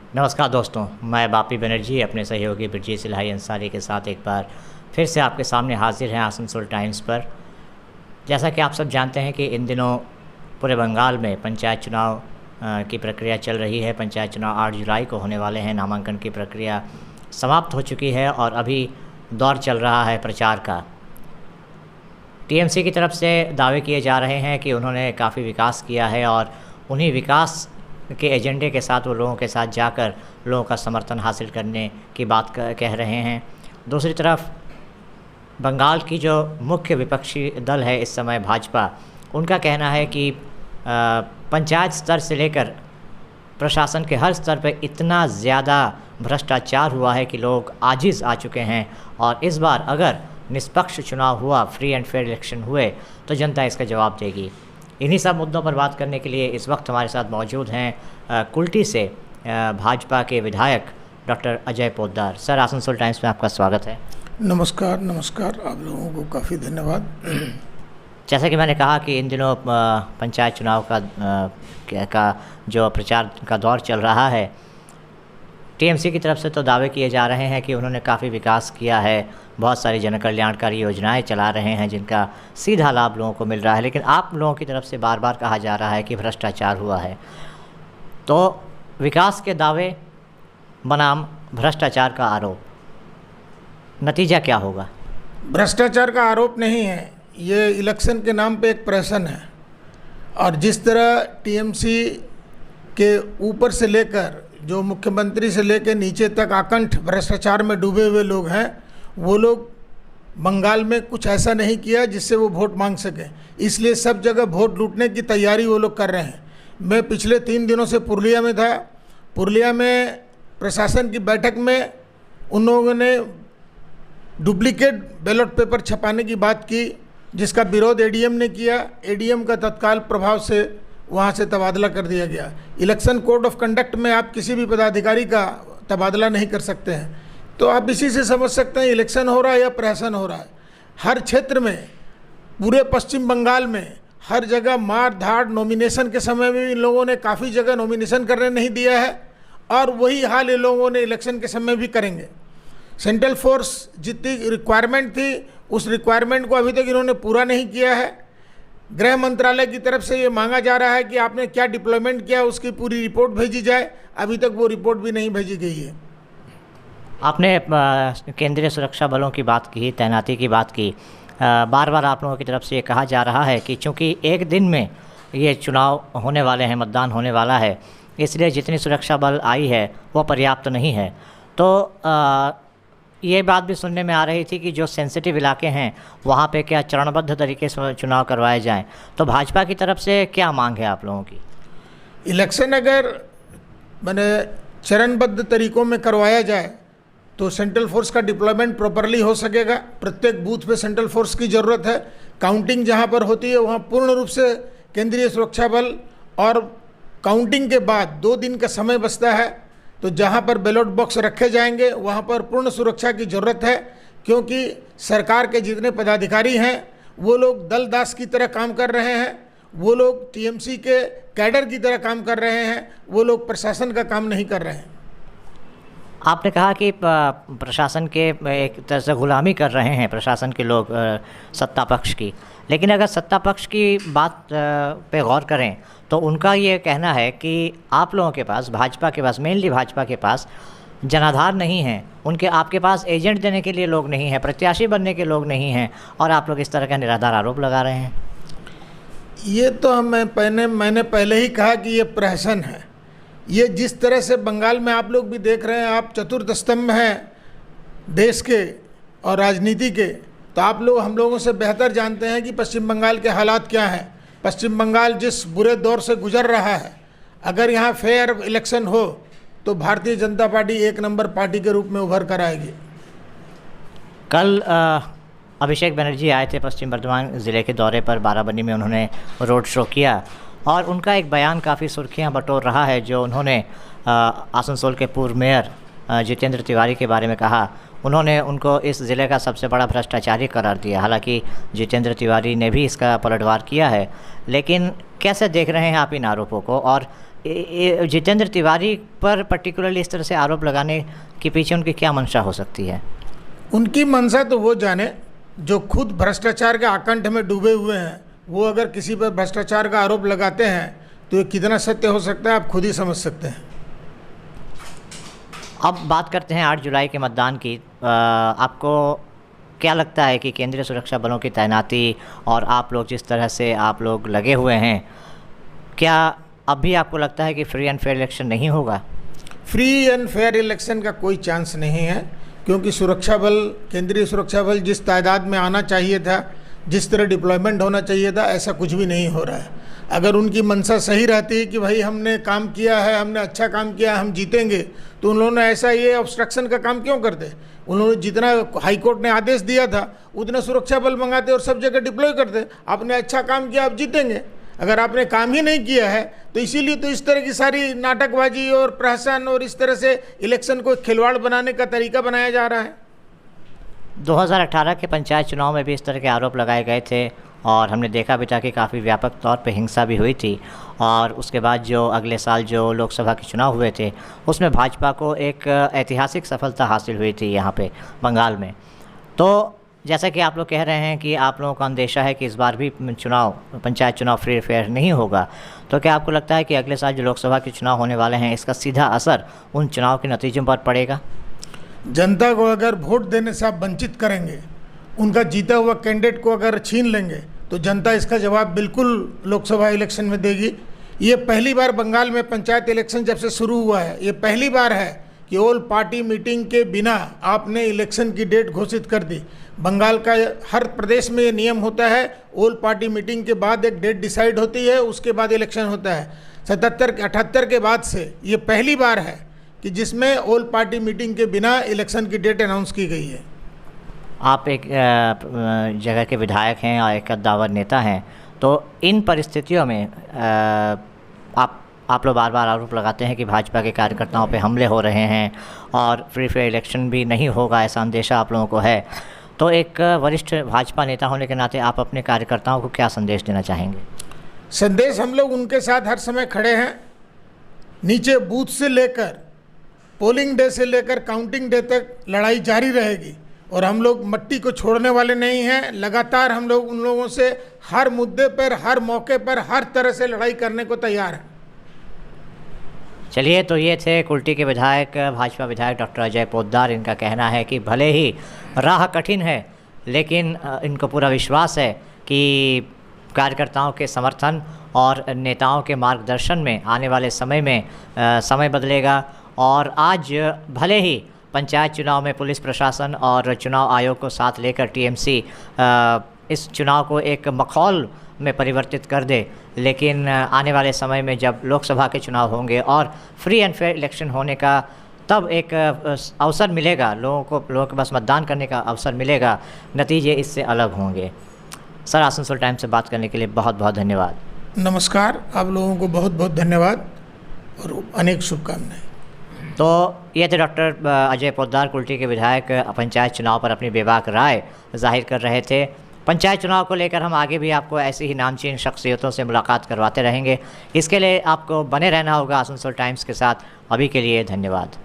नमस्कार दोस्तों, मैं बापी बनर्जी अपने सहयोगी ब्रजेश इलाही अंसारी के साथ एक बार फिर से आपके सामने हाजिर हैं आसनसोल टाइम्स पर। जैसा कि आप सब जानते हैं कि इन दिनों पूरे बंगाल में पंचायत चुनाव की प्रक्रिया चल रही है। पंचायत चुनाव 8 जुलाई को होने वाले हैं। नामांकन की प्रक्रिया समाप्त हो चुकी है और अभी दौर चल रहा है प्रचार का। टीएमसी की तरफ से दावे किए जा रहे हैं कि उन्होंने काफ़ी विकास किया है और उन्हीं विकास के एजेंडे के साथ वो लोगों के साथ जाकर लोगों का समर्थन हासिल करने की बात कह रहे हैं। दूसरी तरफ बंगाल की जो मुख्य विपक्षी दल है इस समय भाजपा, उनका कहना है कि पंचायत स्तर से लेकर प्रशासन के हर स्तर पर इतना ज़्यादा भ्रष्टाचार हुआ है कि लोग आजिज़ आ चुके हैं और इस बार अगर निष्पक्ष चुनाव हुआ, फ्री एंड फेयर इलेक्शन हुए, तो जनता इसका जवाब देगी। इन्हीं सब मुद्दों पर बात करने के लिए इस वक्त हमारे साथ मौजूद हैं कुल्टी से भाजपा के विधायक doctor Ajay Poddar. Sir, Asansol times में आपका स्वागत है। नमस्कार। आप लोगों को काफ़ी धन्यवाद। जैसा कि मैंने कहा कि इन दिनों पंचायत चुनाव का जो प्रचार का दौर चल रहा है, टीएमसी की तरफ से तो दावे किए जा रहे हैं कि उन्होंने काफ़ी विकास किया है, बहुत सारी जन कल्याणकारी योजनाएं चला रहे हैं जिनका सीधा लाभ लोगों को मिल रहा है, लेकिन आप लोगों की तरफ से बार बार कहा जा रहा है कि भ्रष्टाचार हुआ है। तो विकास के दावे बनाम भ्रष्टाचार का आरोप, नतीजा क्या होगा? भ्रष्टाचार का आरोप नहीं है, ये इलेक्शन के नाम पे एक प्रहसन है। और जिस तरह टीएमसी के ऊपर से लेकर जो मुख्यमंत्री से लेकर नीचे तक आकंठ भ्रष्टाचार में डूबे हुए लोग हैं, वो लोग बंगाल में कुछ ऐसा नहीं किया जिससे वो वोट मांग सकें, इसलिए सब जगह वोट लूटने की तैयारी वो लोग कर रहे हैं। मैं पिछले 3 दिनों से पुरुलिया में था। पुरुलिया में प्रशासन की बैठक में उन लोगों ने डुप्लीकेट बैलेट पेपर छपाने की बात की, जिसका विरोध एडीएम ने किया। एडीएम का तत्काल प्रभाव से वहाँ से तबादला कर दिया गया। इलेक्शन कोड ऑफ कंडक्ट में आप किसी भी पदाधिकारी का तबादला नहीं कर सकते हैं। तो आप इसी से समझ सकते हैं इलेक्शन हो रहा है या प्रहसन हो रहा है। हर क्षेत्र में, पूरे पश्चिम बंगाल में हर जगह मार धाड़। नॉमिनेशन के समय में भी इन लोगों ने काफ़ी जगह नॉमिनेशन करने नहीं दिया है और वही हाल इन लोगों ने इलेक्शन के समय भी करेंगे। सेंट्रल फोर्स जितनी रिक्वायरमेंट थी, उस रिक्वायरमेंट को अभी तक इन्होंने पूरा नहीं किया है। गृह मंत्रालय की तरफ से ये मांगा जा रहा है कि आपने क्या डिप्लॉयमेंट किया, उसकी पूरी रिपोर्ट भेजी जाए। अभी तक वो रिपोर्ट भी नहीं भेजी गई है। आपने केंद्रीय सुरक्षा बलों की बात की, तैनाती की बात की। बार बार आप लोगों की तरफ से ये कहा जा रहा है कि चूँकि एक दिन में ये चुनाव होने वाले हैं, मतदान होने वाला है, इसलिए जितनी सुरक्षा बल आई है वो पर्याप्त नहीं है। तो ये बात भी सुनने में आ रही थी कि जो सेंसिटिव इलाके हैं वहाँ पे क्या चरणबद्ध तरीके से चुनाव करवाए जाएं। तो भाजपा की तरफ से क्या मांग है आप लोगों की? इलेक्शन अगर मैंने चरणबद्ध तरीकों में करवाया जाए तो सेंट्रल फोर्स का डिप्लॉयमेंट प्रॉपरली हो सकेगा। प्रत्येक बूथ पे सेंट्रल फोर्स की ज़रूरत है। काउंटिंग जहाँ पर होती है वहाँ पूर्ण रूप से केंद्रीय सुरक्षा बल, और काउंटिंग के बाद 2 दिन का समय बचता है, तो जहाँ पर बैलेट बॉक्स रखे जाएंगे वहाँ पर पूर्ण सुरक्षा की ज़रूरत है, क्योंकि सरकार के जितने पदाधिकारी हैं वो लोग दल दास की तरह काम कर रहे हैं, वो लोग टीएमसी के कैडर की तरह काम कर रहे हैं, वो लोग प्रशासन का काम नहीं कर रहे हैं। आपने कहा कि प्रशासन के एक तरह से गुलामी कर रहे हैं प्रशासन के लोग सत्ता पक्ष की, लेकिन अगर सत्ता पक्ष की बात पे गौर करें तो उनका ये कहना है कि आप लोगों के पास, भाजपा के पास, मेनली भाजपा के पास जनाधार नहीं है, आपके पास एजेंट देने के लिए लोग नहीं हैं, प्रत्याशी बनने के लोग नहीं हैं, और आप लोग इस तरह का निराधार आरोप लगा रहे हैं। ये तो मैंने पहले ही कहा कि ये प्रहसन है। ये जिस तरह से बंगाल में आप लोग भी देख रहे हैं, आप चतुर्थ स्तंभ हैं देश के और राजनीति के, तो आप लोग हम लोगों से बेहतर जानते हैं कि पश्चिम बंगाल के हालात क्या हैं। पश्चिम बंगाल जिस बुरे दौर से गुजर रहा है, अगर यहाँ फेयर इलेक्शन हो तो Bharatiya Janata party 1 number party के रूप में उभर कर आएगी। कल अभिषेक बनर्जी आए थे पश्चिम बर्धमान ज़िले के दौरे पर। बाराबंकी में उन्होंने रोड शो किया और उनका एक बयान काफ़ी सुर्खियां बटोर रहा है, जो उन्होंने आसनसोल के पूर्व मेयर जितेंद्र तिवारी के बारे में कहा। उन्होंने उनको इस ज़िले का सबसे बड़ा भ्रष्टाचारी करार दिया। हालांकि जितेंद्र तिवारी ने भी इसका पलटवार किया है, लेकिन कैसे देख रहे हैं आप इन आरोपों को? और जितेंद्र तिवारी पर पर्टिकुलरली इस तरह से आरोप लगाने के पीछे उनकी क्या मंशा हो सकती है? उनकी मंशा तो वो जाने जो खुद भ्रष्टाचार के आकंठ में डूबे हुए हैं। वो अगर किसी पर भ्रष्टाचार का आरोप लगाते हैं तो ये कितना सत्य हो सकता है आप खुद ही समझ सकते हैं। अब बात करते हैं 8 जुलाई के मतदान की। आपको क्या लगता है कि केंद्रीय सुरक्षा बलों की तैनाती और आप लोग जिस तरह से आप लोग लगे हुए हैं, क्या अब भी आपको लगता है कि फ्री एंड फेयर इलेक्शन नहीं होगा? फ्री एंड फेयर इलेक्शन का कोई चांस नहीं है, क्योंकि सुरक्षा बल, केंद्रीय सुरक्षा बल जिस तादाद में आना चाहिए था, जिस तरह डिप्लॉयमेंट होना चाहिए था, ऐसा कुछ भी नहीं हो रहा है। अगर उनकी मंशा सही रहती कि भाई हमने काम किया है, हमने अच्छा काम किया, हम जीतेंगे, तो उन्होंने ऐसा ये ऑब्स्ट्रक्शन का काम क्यों करते? उन्होंने जितना हाई कोर्ट ने आदेश दिया था उतना सुरक्षा बल मंगाते और सब जगह डिप्लॉय करते। आपने अच्छा काम किया, आप जीतेंगे। अगर आपने काम ही नहीं किया है तो इसीलिए तो इस तरह की सारी नाटकबाजी और प्रहसन और इस तरह से इलेक्शन को खिलवाड़ बनाने का तरीका बनाया जा रहा है। 2018 के पंचायत चुनाव में भी इस तरह के आरोप लगाए गए थे और हमने देखा भी था कि काफ़ी व्यापक तौर पे हिंसा भी हुई थी। और उसके बाद जो अगले साल जो लोकसभा के चुनाव हुए थे उसमें भाजपा को एक ऐतिहासिक सफलता हासिल हुई थी यहाँ पे बंगाल में। तो जैसा कि आप लोग कह रहे हैं कि आप लोगों का अंदेशा है कि इस बार भी पंचायत चुनाव फ्री फेयर नहीं होगा, तो क्या आपको लगता है कि अगले साल जो लोकसभा के चुनाव होने वाले हैं इसका सीधा असर उन चुनाव के नतीजों पर पड़ेगा? जनता को अगर वोट देने से आप वंचित करेंगे, उनका जीता हुआ कैंडिडेट को अगर छीन लेंगे, तो जनता इसका जवाब बिल्कुल लोकसभा इलेक्शन में देगी। ये पहली बार बंगाल में पंचायत इलेक्शन जब से शुरू हुआ है, ये पहली बार है कि ऑल पार्टी मीटिंग के बिना आपने इलेक्शन की डेट घोषित कर दी। बंगाल का हर प्रदेश में ये नियम होता है, ऑल पार्टी मीटिंग के बाद एक डेट डिसाइड होती है, उसके बाद इलेक्शन होता है। 77-78 के बाद से ये पहली बार है कि जिसमें ऑल पार्टी मीटिंग के बिना इलेक्शन की डेट अनाउंस की गई है। आप एक जगह के विधायक हैं और एक कद्दावर नेता हैं, तो इन परिस्थितियों में आप लोग बार बार आरोप लगाते हैं कि भाजपा के कार्यकर्ताओं पे हमले हो रहे हैं और फ्री फेयर इलेक्शन भी नहीं होगा, ऐसा अंदेशा आप लोगों को है। तो एक वरिष्ठ भाजपा नेता होने के नाते आप अपने कार्यकर्ताओं को क्या संदेश देना चाहेंगे? संदेश, हम लोग उनके साथ हर समय खड़े हैं। नीचे बूथ से लेकर पोलिंग डे से लेकर काउंटिंग डे तक लड़ाई जारी रहेगी और हम लोग मट्टी को छोड़ने वाले नहीं हैं। लगातार हम लोग उन लोगों से हर मुद्दे पर, हर मौके पर, हर तरह से लड़ाई करने को तैयार हैं। चलिए, तो ये थे कुल्टी के विधायक, भाजपा विधायक डॉक्टर अजय पोद्दार। इनका कहना है कि भले ही राह कठिन है, लेकिन इनको पूरा विश्वास है कि कार्यकर्ताओं के समर्थन और नेताओं के मार्गदर्शन में आने वाले समय में समय बदलेगा। और आज भले ही पंचायत चुनाव में पुलिस प्रशासन और चुनाव आयोग को साथ लेकर टीएमसी इस चुनाव को एक मखौल में परिवर्तित कर दे, लेकिन आने वाले समय में जब लोकसभा के चुनाव होंगे और फ्री एंड फेयर इलेक्शन होने का तब एक अवसर मिलेगा, लोगों के पास मतदान करने का अवसर मिलेगा, नतीजे इससे अलग होंगे। सर, आसनसोल टाइम्स से बात करने के लिए बहुत बहुत धन्यवाद। नमस्कार, आप लोगों को बहुत बहुत धन्यवाद और अनेक शुभकामनाएं। तो ये थे डॉक्टर अजय पोद्दार, कुल्टी के विधायक, पंचायत चुनाव पर अपनी बेबाक राय जाहिर कर रहे थे। पंचायत चुनाव को लेकर हम आगे भी आपको ऐसी ही नामचीन शख्सियतों से मुलाकात करवाते रहेंगे। इसके लिए आपको बने रहना होगा आसनसोल टाइम्स के साथ। अभी के लिए धन्यवाद।